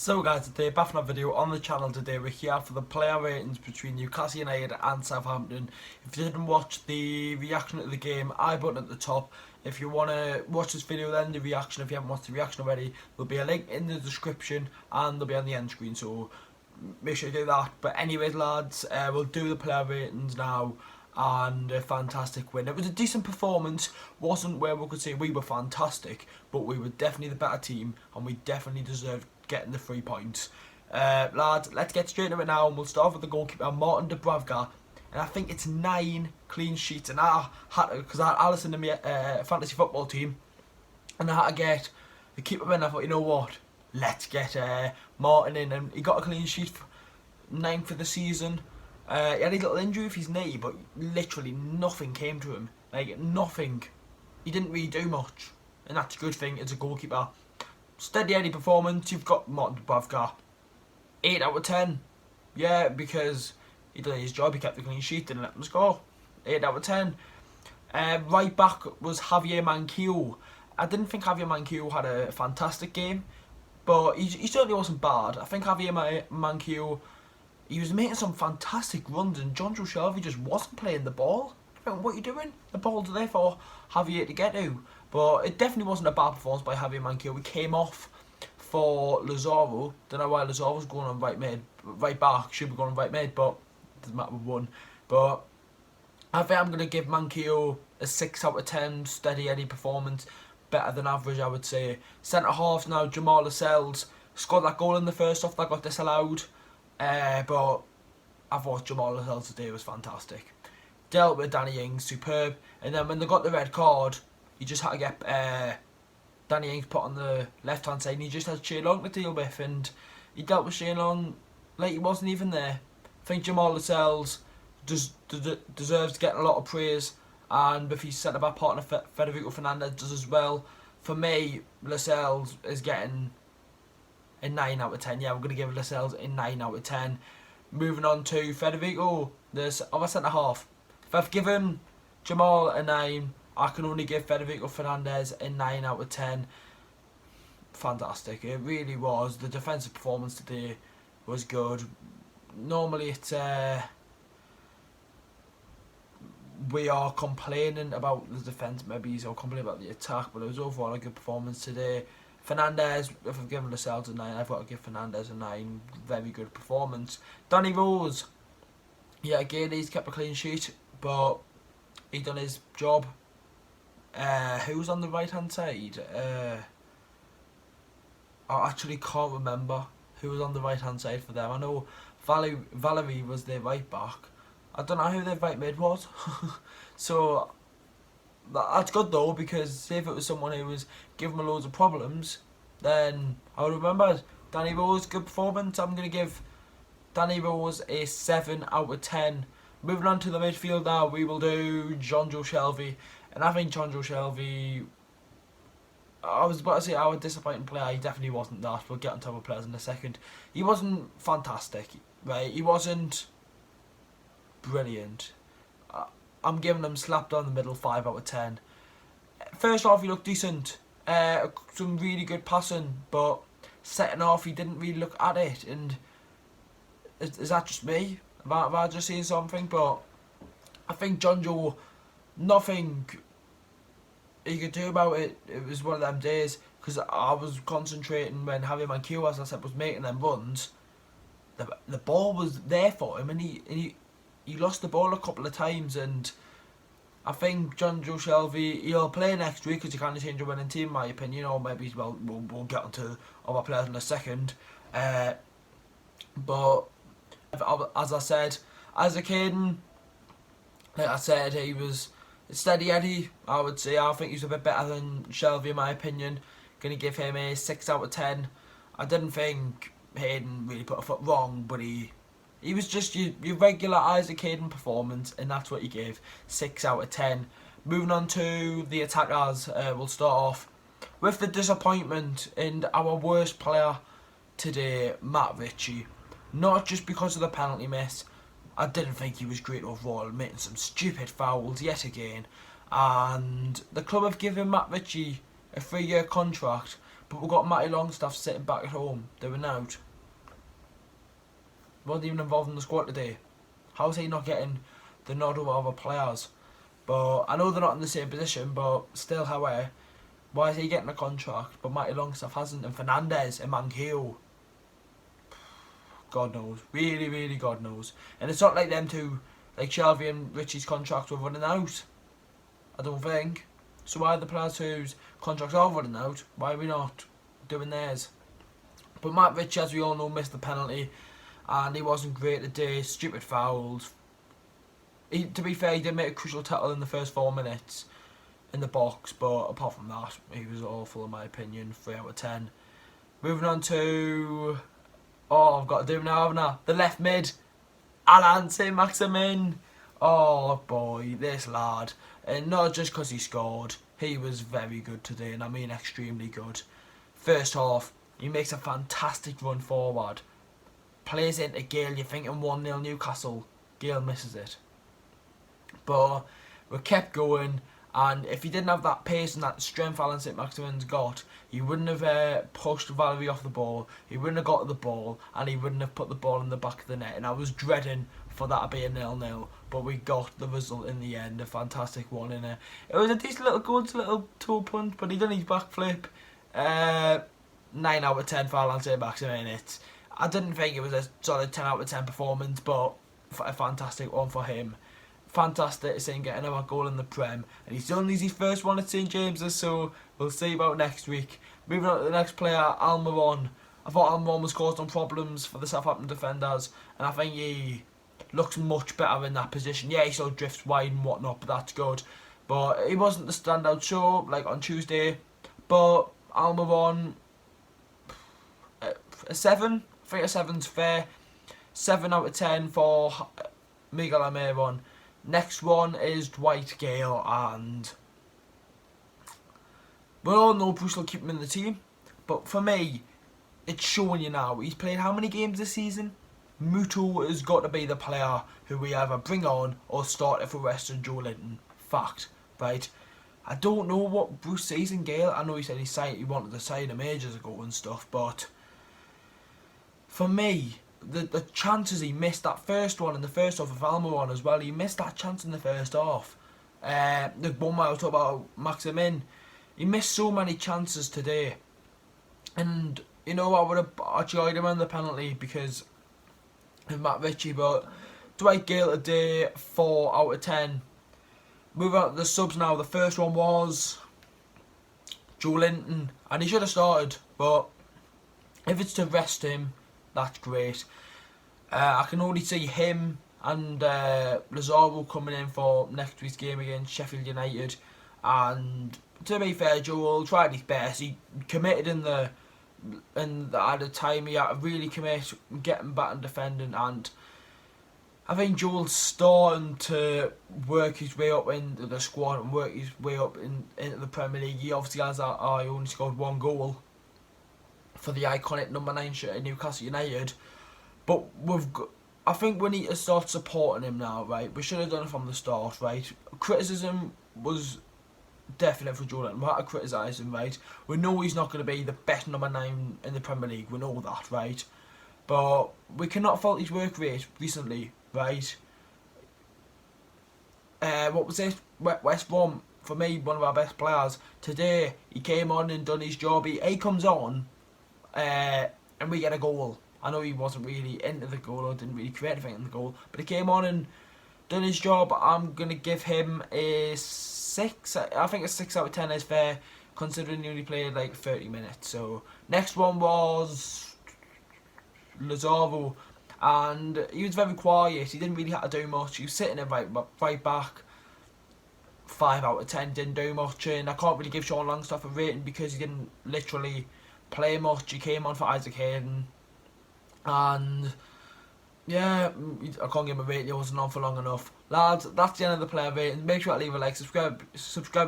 So guys, today back from a video on the channel today. We're here for the player ratings between Newcastle United and Southampton. If you didn't watch the reaction to the game, I button at the top. If you want to watch this video then, the reaction, if you haven't watched the reaction already, there'll be a link in the description and they'll be on the end screen, so make sure you do that. But anyways lads, we'll do the player ratings now. And a fantastic win. It was a decent performance, wasn't where we could say we were fantastic, but we were definitely the better team and we definitely deserved getting the 3 points. Lads, let's get straight into it now, and we'll start with the goalkeeper, Martin Dubravka. And I think it's 9 clean sheets, and I had to, because I had Allison in my fantasy football team, and I had to get the keeper in. I thought, you know what, let's get Martin in, and he got a clean sheet for 9 for the season. He had a little injury with his knee, but literally nothing came to him. Like, nothing. He didn't really do much. And that's a good thing as a goalkeeper. Steady Eddie performance. You've got Martin Dubravka. 8 out of 10. Yeah, because he did his job. He kept the clean sheet and let him score. 8 out of 10. Right back was Javier Manquillo. I didn't think Javier Manquillo had a fantastic game, but he certainly wasn't bad. I think Javier Manquillo, he was making some fantastic runs, and Shelvey just wasn't playing the ball. I think, what are you doing? The ball's there for Javier to get to. But it definitely wasn't a bad performance by Javier Manquillo. We came off for Lazaro. Don't know why Lazaro was going on right back. Should be going on right mid, but it doesn't matter with one. But I think I'm going to give Manquillo a 6 out of 10. Steady Eddie performance. Better than average, I would say. Centre half now, Lascelles scored that goal in the first half that got disallowed. But I thought Lascelles today was fantastic. Dealt with Danny Ings, superb. And then when they got the red card, you just had to get Danny Ings put on the left hand side, and he just had Shane Long to deal with, and he dealt with Shane Long like he wasn't even there. I think Lascelles deserves getting a lot of praise, and with his centre back partner Fernandez does as well. For me, Lascelles is getting a 9 out of 10. Yeah, we're going to give Lascelles a 9 out of 10. Moving on to Federico, the other centre half. If I've given Jamal a 9, I can only give Federico Fernandez a 9 out of 10. Fantastic, it really was. The defensive performance today was good. Normally it's we are complaining about the defence, maybe or complaining about the attack, but it was overall a good performance today. Fernandez, if I've given Lascelles a 9, I've got to give Fernandez a 9. Very good performance. Danny Rose, yeah, again, he's kept a clean sheet, but he done his job. Who's on the right hand side? I actually can't remember who was on the right hand side for them. I know Valerie was their right back. I don't know who their right mid was. So that's good though, because if it was someone who was giving me loads of problems, then I would remember. Danny Rose, good performance. I'm going to give Danny Rose a 7 out of 10. Moving on to the midfield now, we will do Shelvey. And I think Shelvey, I was about to say our disappointing player. He definitely wasn't that. We'll get on top of players in a second. He wasn't fantastic, right? He wasn't brilliant. I'm giving him slapped on the middle, 5 out of 10. First off, he looked decent. Some really good passing, but setting off, he didn't really look at it. And is that just me? Have I just seen something? But I think Joe, nothing he could do about it. It was one of them days, because I was concentrating when Javier Manquillo, as I said, was making them runs. The ball was there for him, and he lost the ball a couple of times. And I think Shelvey, he'll play next week because he can't change a winning team, in my opinion. Or maybe we'll get onto other players in a second. But as I said, Isaac Hayden, like I said, he was a steady Eddie, I would say. I think he's a bit better than Shelvey, in my opinion. Going to give him a 6 out of 10. I didn't think Hayden really put a foot wrong, but he was just your regular Isaac Hayden performance, and that's what he gave, 6 out of 10. Moving on to the attackers, we'll start off with the disappointment in our worst player today, Ritchie. Not just because of the penalty miss. I didn't think he was great overall, making some stupid fouls yet again. And the club have given Ritchie a 3-year contract, But we've got Matty Longstaff sitting back at home, doing out. Wasn't even involved in the squad today. How's he not getting the nod over other players? But I know they're not in the same position, but still, however, why is he getting a contract, but Matty Longstaff hasn't? And Fernandez and Gayle, God knows. Really, really God knows. And it's not like them two, like Shelvey and Ritchie's contracts were running out. I don't think. So why are the players whose contracts are running out, why are we not doing theirs? But Matt Ritchie, as we all know, missed the penalty. And he wasn't great today. Stupid fouls. To be fair, he did make a crucial tackle in the first 4 minutes in the box, but apart from that, he was awful in my opinion. 3 out of 10. Moving on to... Oh, I've got to do him now, haven't I? The left mid, Saint-Maximin. Oh boy, this lad. And not just because he scored. He was very good today, and I mean extremely good. First half, he makes a fantastic run forward. Plays into Gayle, you're thinking 1-0 Newcastle. Gayle misses it. But we kept going, and if he didn't have that pace and that strength Alan Saint-Maximin's got, he wouldn't have pushed Valerie off the ball, he wouldn't have got the ball, and he wouldn't have put the ball in the back of the net. And I was dreading for that to be a 0-0, but we got the result in the end, a fantastic one in it. It was a decent little good little toe punch, but he done his backflip. 9 out of 10 for Alan Saint-Maximin. I didn't think it was a solid 10 out of 10 performance, but a fantastic one for him. Fantastic to see him get another goal in the Prem, and he's done his first one at St James's, so we'll see about next week. Moving on to the next player, Almiron. I thought Almiron was causing problems for the Southampton defenders, and I think he looks much better in that position. Yeah, he still drifts wide and whatnot, but that's good. But he wasn't the standout show like on Tuesday. But Almiron, a 7. I think a 7's fair. 7 out of 10 for Miguel Almiron. Next one is Dwight Gayle, and we all know Bruce will keep him in the team, but for me, it's showing you now. He's played how many games this season? Muto has got to be the player who we either bring on or start for Western Joelinton. Fact, right? I don't know what Bruce sees in Gayle. I know he said he wanted to sign him ages ago and stuff, but for me, the chances he missed, that first one in the first half of Almiron as well, he missed that chance in the first half. The one I was talking about, Maximin, he missed so many chances today. And, you know, I would have enjoyed him on the penalty because of Matt Ritchie, but Dwight Gayle today, 4 out of 10. Moving on to the subs now, the first one was Joelinton, and he should have started, but if it's to rest him, that's great. I can only see him and Lazaro coming in for next week's game against Sheffield United. And to be fair, Joel tried his best. He committed at the time he had to really commit, getting back and defending. And I think Joel's starting to work his way up into the squad and work his way up into the Premier League. He obviously has that. He only scored 1 goal for the iconic number 9 shirt at Newcastle United, but I think we need to start supporting him now, right? We should have done it from the start, right? Criticism was definite for Joelinton. We had to criticise him, right? We know he's not going to be the best number 9 in the Premier League, we know that, right? But we cannot fault his work rate recently, right? What was it? West Brom, for me, one of our best players. Today, he came on and done his job. He comes on, and we get a goal. I know he wasn't really into the goal or didn't really create anything in the goal, but he came on and done his job. I'm going to give him a 6. I think a 6 out of 10 is fair, considering he only played like 30 minutes. So, next one was Lazaro, and he was very quiet. He didn't really have to do much. He was sitting there right back. 5 out of 10, didn't do much, and I can't really give Sean Longstaff a rating because he didn't literally play much. He came on for Isaac Hayden, and yeah, I can't give him a rating. He wasn't on for long enough. Lads, that's the end of the player rating. Make sure to leave a like, subscribe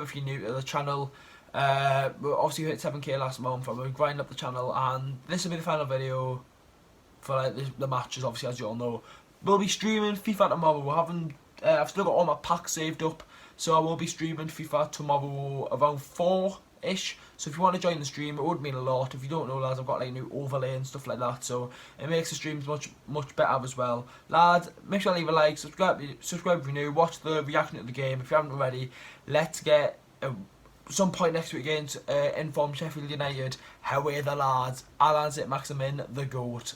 if you're new to the channel. We obviously hit 7k last month, and we're grinding up the channel, and this will be the final video for like the matches, obviously, as you all know. We'll be streaming FIFA tomorrow. We're having, I've still got all my packs saved up, so I will be streaming FIFA tomorrow around 4 ish. So if you want to join the stream, it would mean a lot. If you don't know, lads, I've got like new overlay and stuff like that, so it makes the streams much better as well. Lads, make sure to leave a like, subscribe if you're new, watch the reaction to the game if you haven't already. Let's get some point next week against informed Sheffield United. How are the lads? Saint-Maximin, the GOAT.